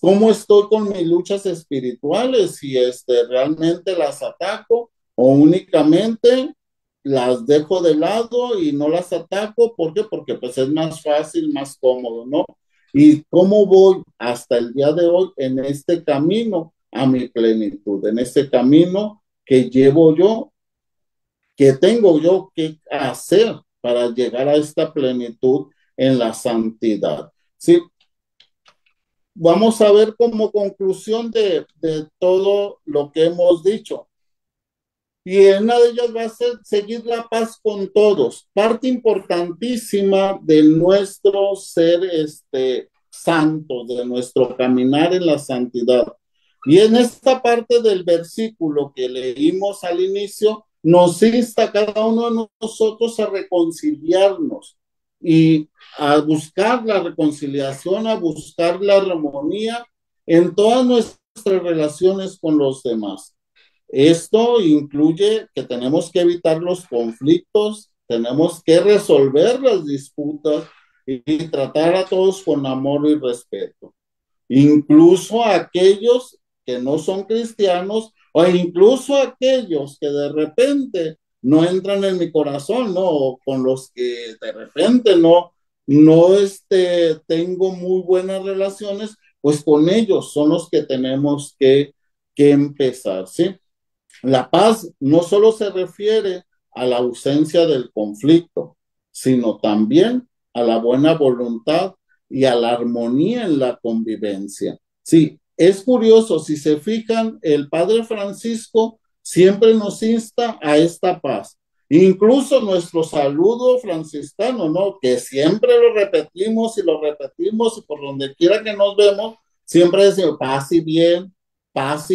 cómo estoy con mis luchas espirituales, si realmente las ataco o únicamente las dejo de lado y no las ataco. ¿Por qué? Porque pues es más fácil, más cómodo, ¿no? Y cómo voy hasta el día de hoy en este camino a mi plenitud, en este camino que llevo yo, que tengo yo que hacer para llegar a esta plenitud en la santidad. Sí, vamos a ver como conclusión de todo lo que hemos dicho. Y una de ellas va a ser seguir la paz con todos, parte importantísima de nuestro ser santo, de nuestro caminar en la santidad. Y en esta parte del versículo que leímos al inicio, nos insta a cada uno de nosotros a reconciliarnos y a buscar la reconciliación, a buscar la armonía en todas nuestras relaciones con los demás. Esto incluye que tenemos que evitar los conflictos, tenemos que resolver las disputas y tratar a todos con amor y respeto. Incluso a aquellos que no son cristianos o incluso a aquellos que de repente no entran en mi corazón, ¿no? O con los que de repente no tengo muy buenas relaciones, pues con ellos son los que tenemos que empezar, ¿sí? La paz no solo se refiere a la ausencia del conflicto, sino también a la buena voluntad y a la armonía en la convivencia. Sí, es curioso, si se fijan, el Padre Francisco siempre nos insta a esta paz. Incluso nuestro saludo franciscano, ¿no? Que siempre lo repetimos y por donde quiera que nos vemos, siempre decimos paz y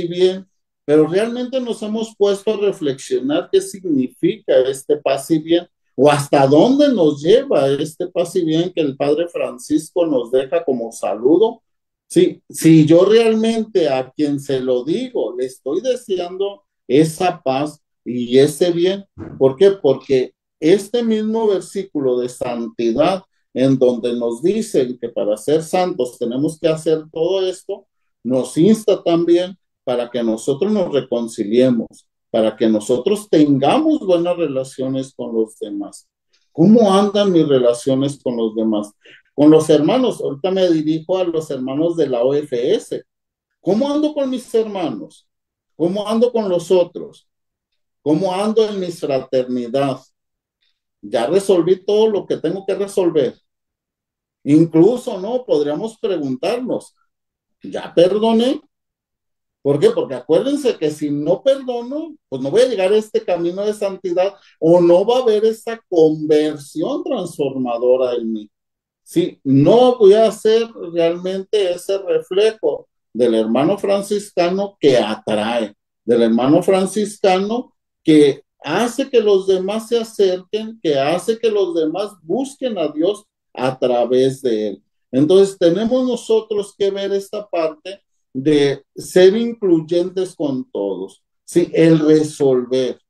bien, pero realmente nos hemos puesto a reflexionar qué significa este paz y bien o hasta dónde nos lleva este paz y bien que el Padre Francisco nos deja como saludo. Sí, si yo realmente a quien se lo digo le estoy deseando esa paz y ese bien, ¿por qué? Porque este mismo versículo de santidad en donde nos dicen que para ser santos tenemos que hacer todo esto, nos insta también para que nosotros nos reconciliemos, para que nosotros tengamos buenas relaciones con los demás. ¿Cómo andan mis relaciones con los demás? Con los hermanos, ahorita me dirijo a los hermanos de la OFS. ¿Cómo ando con mis hermanos? ¿Cómo ando con los otros? ¿Cómo ando en mi fraternidad? Ya resolví todo lo que tengo que resolver. Incluso, ¿no? Podríamos preguntarnos, ¿ya perdoné? ¿Por qué? Porque acuérdense que si no perdono, pues no voy a llegar a este camino de santidad o no va a haber esa conversión transformadora en mí. Sí, no voy a ser realmente ese reflejo del hermano franciscano que atrae, del hermano franciscano que hace que los demás se acerquen, que hace que los demás busquen a Dios a través de él. Entonces tenemos nosotros que ver esta parte de ser incluyentes con todos, sí, el resolver.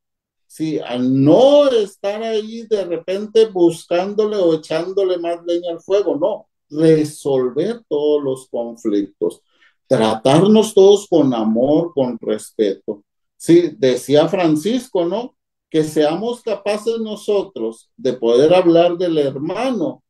Sí, al no estar ahí de repente buscándole o echándole más leña al fuego, no, resolver todos los conflictos, tratarnos todos con amor, con respeto. Sí, decía Francisco, ¿no? Que seamos capaces nosotros de poder hablar del hermano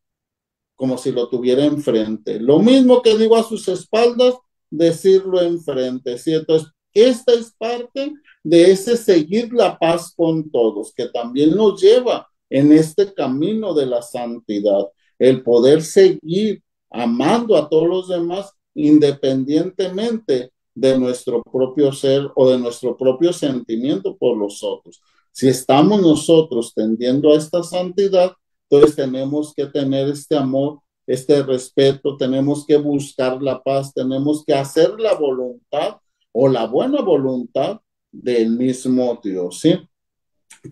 como si lo tuviera enfrente. Lo mismo que digo a sus espaldas, decirlo enfrente, ¿sí? Entonces, esta es parte de ese seguir la paz con todos, que también nos lleva en este camino de la santidad, el poder seguir amando a todos los demás independientemente de nuestro propio ser o de nuestro propio sentimiento por los otros. Si estamos nosotros tendiendo a esta santidad, entonces tenemos que tener este amor, este respeto, tenemos que buscar la paz, tenemos que hacer la voluntad o la buena voluntad del mismo Dios, ¿sí?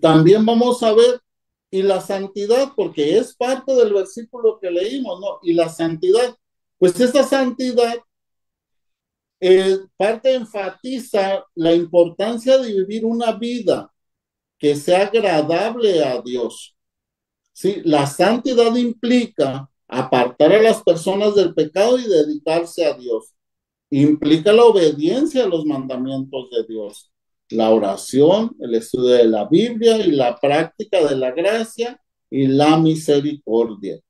También vamos a ver, y la santidad, porque es parte del versículo que leímos, ¿no? Y la santidad, pues esta santidad parte enfatiza la importancia de vivir una vida que sea agradable a Dios. Sí, la santidad implica apartar a las personas del pecado y dedicarse a Dios. Implica la obediencia a los mandamientos de Dios, la oración, el estudio de la Biblia y la práctica de la gracia y la misericordia.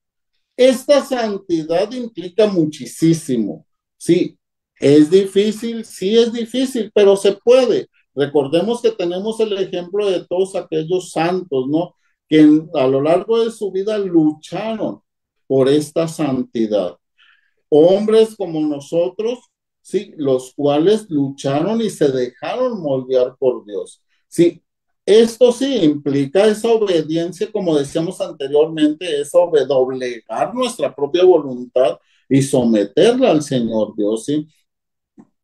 Esta santidad implica muchísimo. Sí es difícil, pero se puede. Recordemos que tenemos el ejemplo de todos aquellos santos, ¿no? Que a lo largo de su vida lucharon por esta santidad. Hombres como nosotros, sí, los cuales lucharon y se dejaron moldear por Dios. Sí, esto sí implica esa obediencia, como decíamos anteriormente, es doblegar nuestra propia voluntad y someterla al Señor Dios, ¿sí?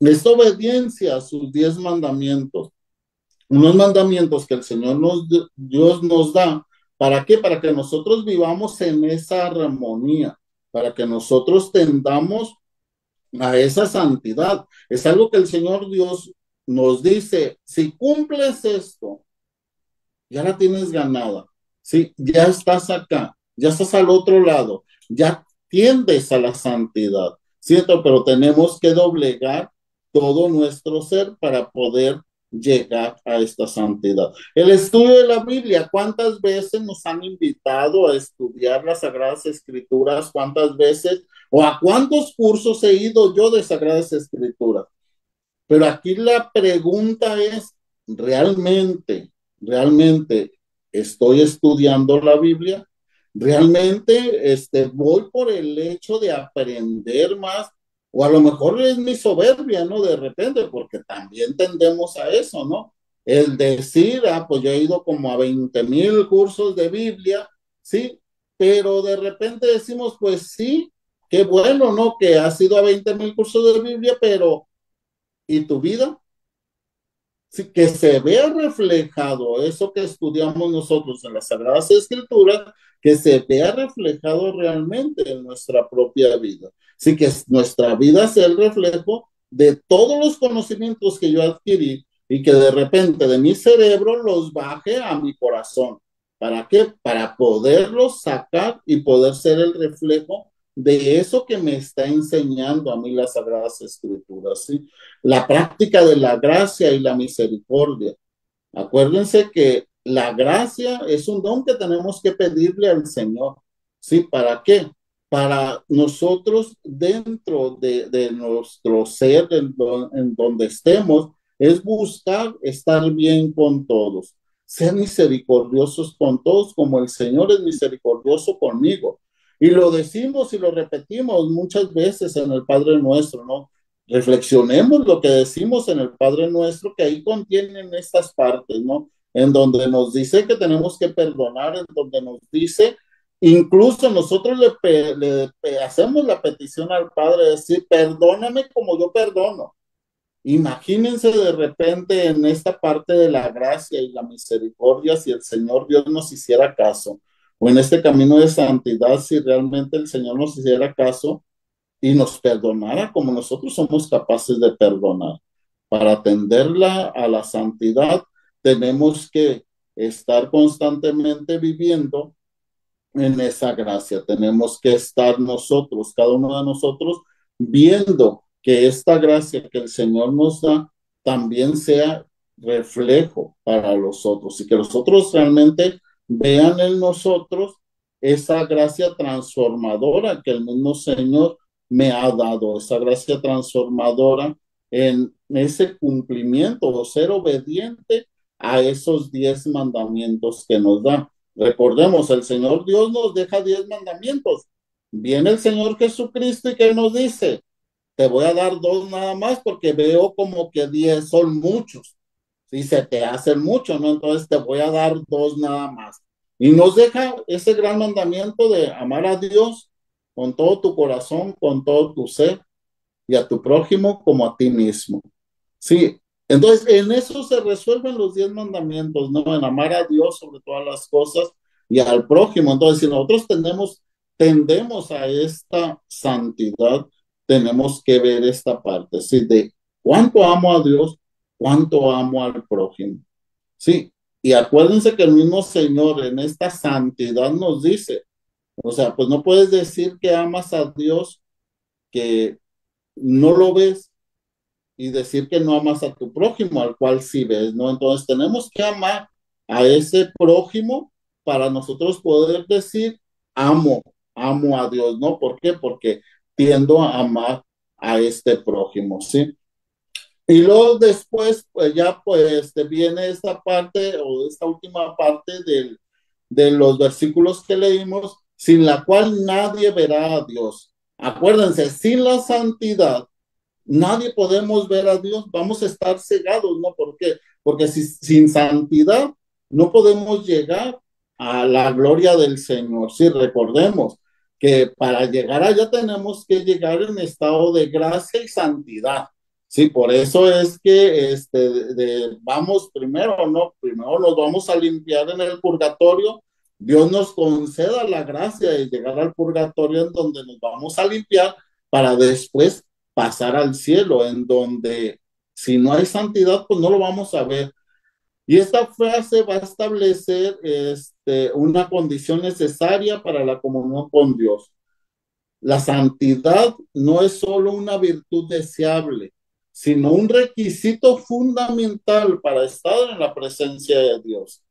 Esta obediencia a sus 10 mandamientos, unos mandamientos que el Señor Dios nos da. ¿Para qué? Para que nosotros vivamos en esa armonía, para que nosotros tendamos a esa santidad. Es algo que el Señor Dios nos dice, si cumples esto, ya la tienes ganada, ¿sí? Ya estás acá, ya estás al otro lado, ya tiendes a la santidad, ¿cierto? Pero tenemos que doblegar todo nuestro ser para poder llegar a esta santidad. El estudio de la Biblia, ¿cuántas veces nos han invitado a estudiar las Sagradas Escrituras? ¿Cuántas veces o a cuántos cursos he ido yo de Sagradas Escrituras? Pero aquí la pregunta es, ¿realmente estoy estudiando la Biblia? ¿Realmente voy por el hecho de aprender más? O a lo mejor es mi soberbia, ¿no? De repente, porque también tendemos a eso, ¿no? El decir, pues yo he ido como a 20,000 cursos de Biblia, ¿sí? Pero de repente decimos, pues sí, qué bueno, ¿no? Que has ido a 20,000 cursos de Biblia, pero ¿y tu vida? Sí, que se vea reflejado eso que estudiamos nosotros en las Sagradas Escrituras, que se vea reflejado realmente en nuestra propia vida. Sí, que nuestra vida sea el reflejo de todos los conocimientos que yo adquirí y que de repente de mi cerebro los baje a mi corazón. ¿Para qué? Para poderlos sacar y poder ser el reflejo de eso que me está enseñando a mí las Sagradas Escrituras, ¿sí? La práctica de la gracia y la misericordia. Acuérdense que la gracia es un don que tenemos que pedirle al Señor. ¿Sí? ¿Para qué? Para nosotros dentro de nuestro ser, en donde estemos, es buscar estar bien con todos, ser misericordiosos con todos como el Señor es misericordioso conmigo. Y lo decimos y lo repetimos muchas veces en el Padre Nuestro, ¿no? Reflexionemos lo que decimos en el Padre Nuestro, que ahí contienen estas partes, ¿no? En donde nos dice que tenemos que perdonar, en donde nos dice, incluso nosotros hacemos la petición al Padre de decir, perdóname como yo perdono. Imagínense de repente en esta parte de la gracia y la misericordia, si el Señor Dios nos hiciera caso, o en este camino de santidad, si realmente el Señor nos hiciera caso y nos perdonara como nosotros somos capaces de perdonar. Para atenderla a la santidad, tenemos que estar constantemente viviendo en esa gracia. Tenemos que estar nosotros, cada uno de nosotros, viendo que esta gracia que el Señor nos da también sea reflejo para los otros y que los otros realmente vean en nosotros esa gracia transformadora que el mismo Señor me ha dado, esa gracia transformadora en ese cumplimiento o ser obediente a esos 10 mandamientos que nos da. Recordemos, el Señor Dios nos deja 10 mandamientos. Viene el Señor Jesucristo y que nos dice, te voy a dar 2 nada más porque veo como que 10 son muchos. Si se te hacen mucho, ¿no? Entonces te voy a dar 2 nada más. Y nos deja ese gran mandamiento de amar a Dios con todo tu corazón, con todo tu ser y a tu prójimo como a ti mismo. Sí, entonces en eso se resuelven los 10 mandamientos, ¿no? En amar a Dios sobre todas las cosas y al prójimo. Entonces, si nosotros tendemos a esta santidad, tenemos que ver esta parte, ¿sí? De cuánto amo a Dios, cuánto amo al prójimo. Sí, Y acuérdense que el mismo Señor en esta santidad nos dice, o sea, pues no puedes decir que amas a Dios que no lo ves y decir que no amas a tu prójimo, al cual sí ves, ¿no? Entonces tenemos que amar a ese prójimo para nosotros poder decir, amo, amo a Dios, ¿no? ¿Por qué? Porque tiendo a amar a este prójimo, ¿sí? Y luego después, pues ya pues te viene esta parte o esta última parte de los versículos que leímos, sin la cual nadie verá a Dios. Acuérdense, sin la santidad nadie podemos ver a Dios, vamos a estar cegados, ¿no? ¿Por qué? Porque sin santidad no podemos llegar a la gloria del Señor. Sí, recordemos que para llegar allá tenemos que llegar en estado de gracia y santidad. Sí, por eso es que vamos primero, ¿no? Primero nos vamos a limpiar en el purgatorio. Dios nos conceda la gracia de llegar al purgatorio en donde nos vamos a limpiar para después pasar al cielo, en donde si no hay santidad, pues no lo vamos a ver. Y esta frase va a establecer una condición necesaria para la comunión con Dios. La santidad no es solo una virtud deseable, sino un requisito fundamental para estar en la presencia de Dios.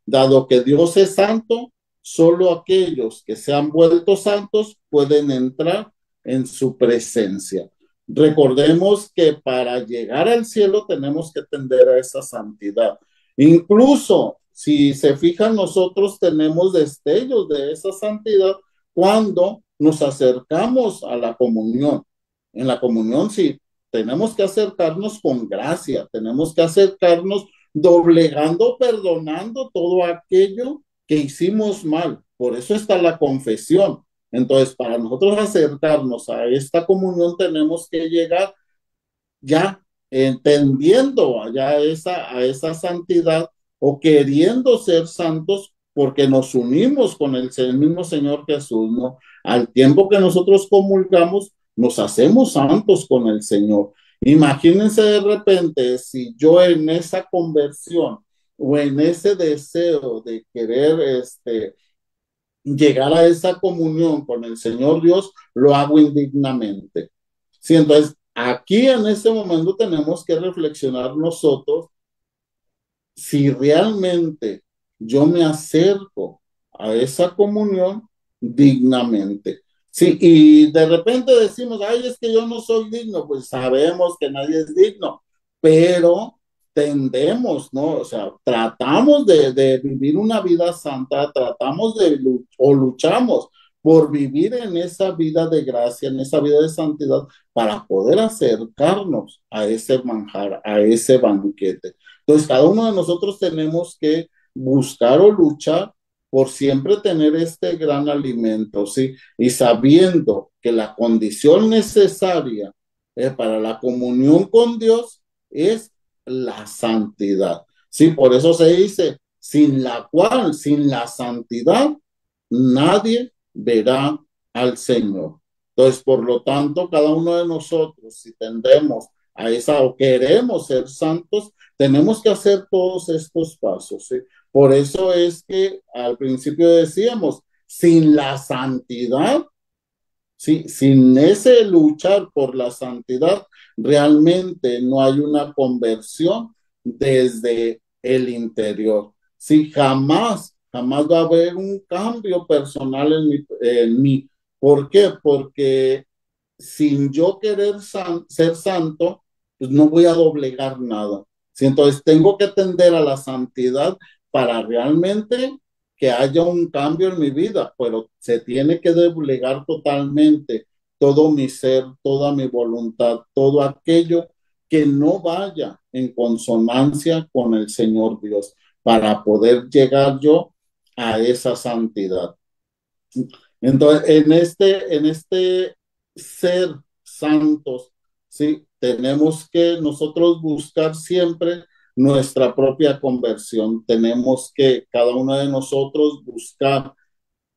Dado que Dios es santo, solo aquellos que se han vuelto santos pueden entrar en su presencia. Recordemos que para llegar al cielo tenemos que tender a esa santidad. Incluso si se fijan, nosotros tenemos destellos de esa santidad cuando nos acercamos a la comunión. En la comunión sí, tenemos que acercarnos con gracia, tenemos que acercarnos doblegando, perdonando todo aquello que hicimos mal. Por eso está la confesión. Entonces, para nosotros acercarnos a esta comunión tenemos que llegar ya entendiendo ya a esa santidad o queriendo ser santos porque nos unimos con el mismo Señor Jesús, ¿no? Al tiempo que nosotros comulgamos, nos hacemos santos con el Señor. Imagínense de repente si yo en esa conversión o en ese deseo de querer llegar a esa comunión con el Señor Dios, lo hago indignamente. Sí, entonces aquí en este momento tenemos que reflexionar nosotros si realmente yo me acerco a esa comunión dignamente. Sí, y de repente decimos, ay, es que yo no soy digno, pues sabemos que nadie es digno, pero tendemos, ¿no? O sea, tratamos de vivir una vida santa, tratamos o luchamos por vivir en esa vida de gracia, en esa vida de santidad, para poder acercarnos a ese manjar, a ese banquete. Entonces, cada uno de nosotros tenemos que buscar o luchar por siempre tener este gran alimento, ¿sí? Y sabiendo que la condición necesaria para la comunión con Dios es la santidad, ¿sí? Por eso se dice, sin la cual, sin la santidad, nadie verá al Señor. Entonces, por lo tanto, cada uno de nosotros, si tendemos a esa o queremos ser santos, tenemos que hacer todos estos pasos, ¿sí? Por eso es que al principio decíamos, sin la santidad, ¿sí? Sin ese luchar por la santidad, realmente no hay una conversión desde el interior. Sí, jamás, jamás va a haber un cambio personal en mí. ¿Por qué? Porque sin yo querer ser santo, pues no voy a doblegar nada. ¿Sí? Entonces tengo que tender a la santidad para realmente que haya un cambio en mi vida, pero se tiene que doblegar totalmente todo mi ser, toda mi voluntad, todo aquello que no vaya en consonancia con el Señor Dios para poder llegar yo a esa santidad. Entonces, en este ser santos, ¿sí? Tenemos que nosotros buscar siempre nuestra propia conversión. Tenemos que cada uno de nosotros buscar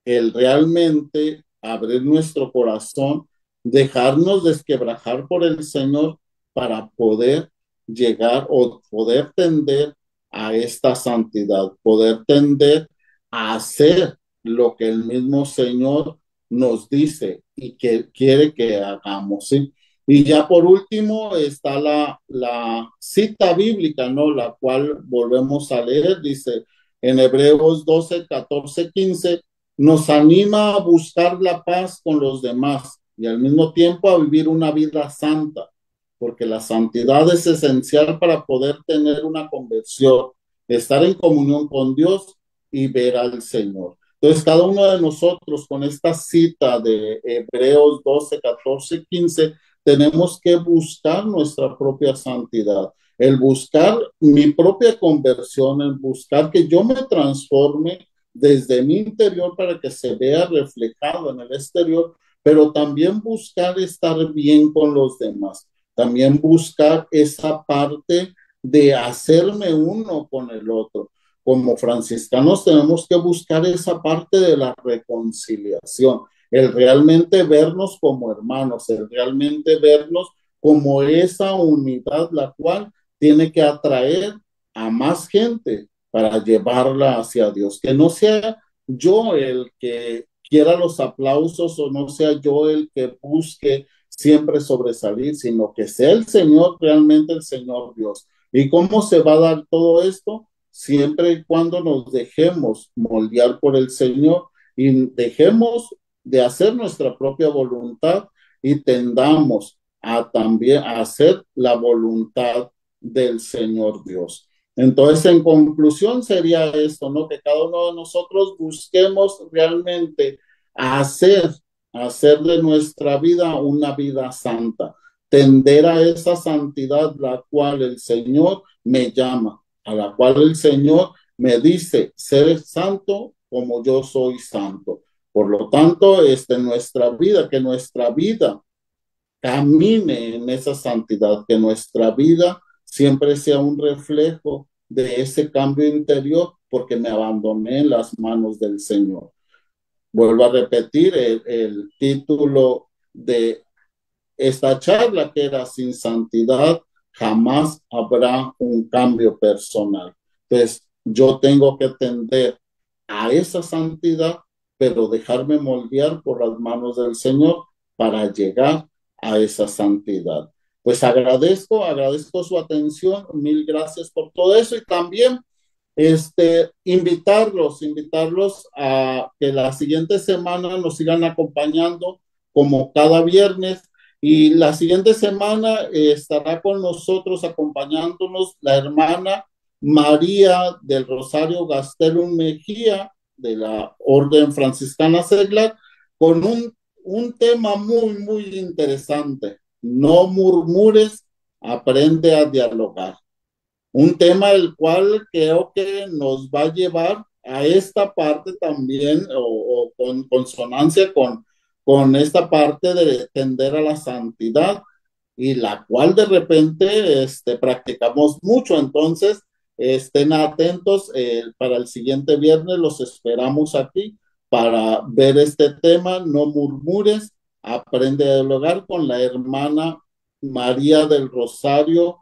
el realmente abrir nuestro corazón, dejarnos desquebrajar por el Señor para poder llegar o poder tender a esta santidad, poder tender a hacer lo que el mismo Señor nos dice y que quiere que hagamos, ¿sí? Y ya por último está la cita bíblica, ¿no? La cual volvemos a leer, dice en Hebreos 12, 14, 15, nos anima a buscar la paz con los demás y al mismo tiempo a vivir una vida santa, porque la santidad es esencial para poder tener una conversión, estar en comunión con Dios y ver al Señor. Entonces, cada uno de nosotros con esta cita de Hebreos 12, 14, 15, tenemos que buscar nuestra propia santidad, el buscar mi propia conversión, el buscar que yo me transforme desde mi interior para que se vea reflejado en el exterior, pero también buscar estar bien con los demás, también buscar esa parte de hacerme uno con el otro. Como franciscanos tenemos que buscar esa parte de la reconciliación, el realmente vernos como hermanos, el realmente vernos como esa unidad la cual tiene que atraer a más gente para llevarla hacia Dios. Que no sea yo el que quiera los aplausos o no sea yo el que busque siempre sobresalir, sino que sea el Señor, realmente el Señor Dios. ¿Y cómo se va a dar todo esto? Siempre y cuando nos dejemos moldear por el Señor y dejemos de hacer nuestra propia voluntad y tendamos a también a hacer la voluntad del Señor Dios. Entonces, en conclusión, sería esto, ¿no? Que cada uno de nosotros busquemos realmente hacer, hacer de nuestra vida una vida santa, tender a esa santidad la cual el Señor me llama, a la cual el Señor me dice, ser santo como yo soy santo. Por lo tanto, nuestra vida, que nuestra vida camine en esa santidad, que nuestra vida siempre sea un reflejo de ese cambio interior, porque me abandoné en las manos del Señor. Vuelvo a repetir el título de esta charla, que era sin santidad jamás habrá un cambio personal. Entonces, yo tengo que tender a esa santidad, pero dejarme moldear por las manos del Señor para llegar a esa santidad. Pues agradezco su atención, mil gracias por todo eso y también invitarlos a que la siguiente semana nos sigan acompañando como cada viernes y la siguiente semana estará con nosotros acompañándonos la hermana María del Rosario Gastelum Mejía de la Orden Franciscana Seglar con un tema muy, muy interesante. No murmures, aprende a dialogar. Un tema el cual creo que nos va a llevar a esta parte también o con consonancia con esta parte de tender a la santidad y la cual de repente practicamos mucho. Entonces, estén atentos para el siguiente viernes, los esperamos aquí para ver este tema. No murmures, aprende a dialogar con la hermana María del Rosario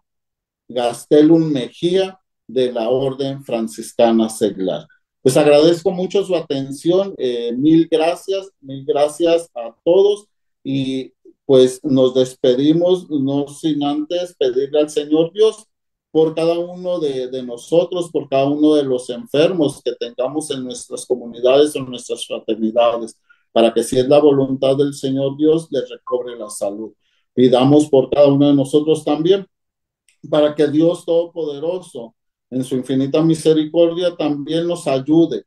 Gastelum Mejía de la Orden Franciscana Seglar. Pues agradezco mucho su atención, mil gracias a todos y pues nos despedimos, no sin antes pedirle al Señor Dios por cada uno de nosotros, por cada uno de los enfermos que tengamos en nuestras comunidades o en nuestras fraternidades, para que si es la voluntad del Señor Dios, les recobre la salud. Pidamos por cada uno de nosotros también para que Dios Todopoderoso, en su infinita misericordia, también nos ayude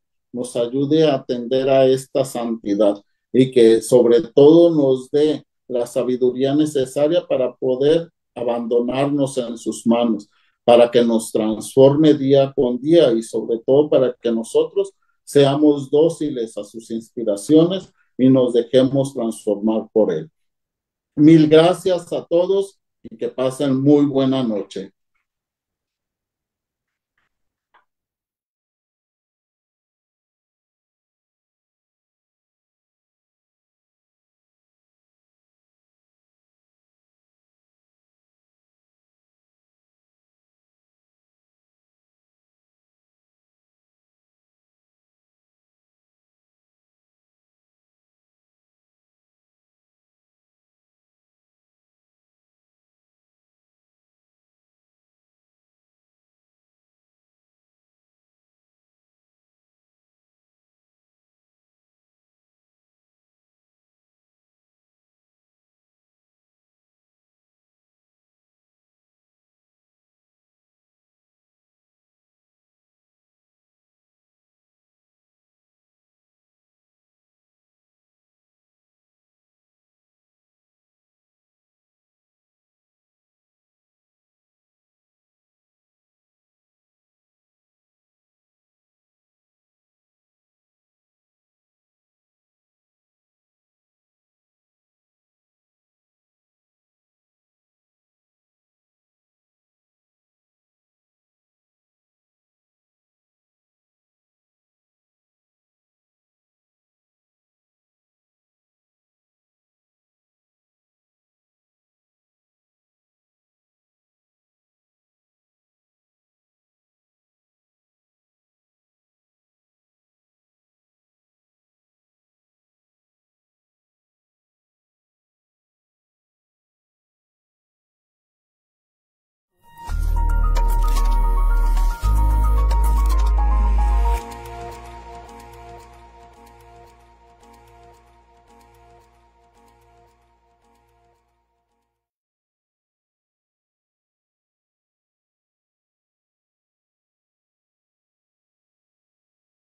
a atender a esta santidad y que sobre todo nos dé la sabiduría necesaria para poder abandonarnos en sus manos, para que nos transforme día con día y sobre todo para que nosotros seamos dóciles a sus inspiraciones y nos dejemos transformar por él. Mil gracias a todos y que pasen muy buena noche.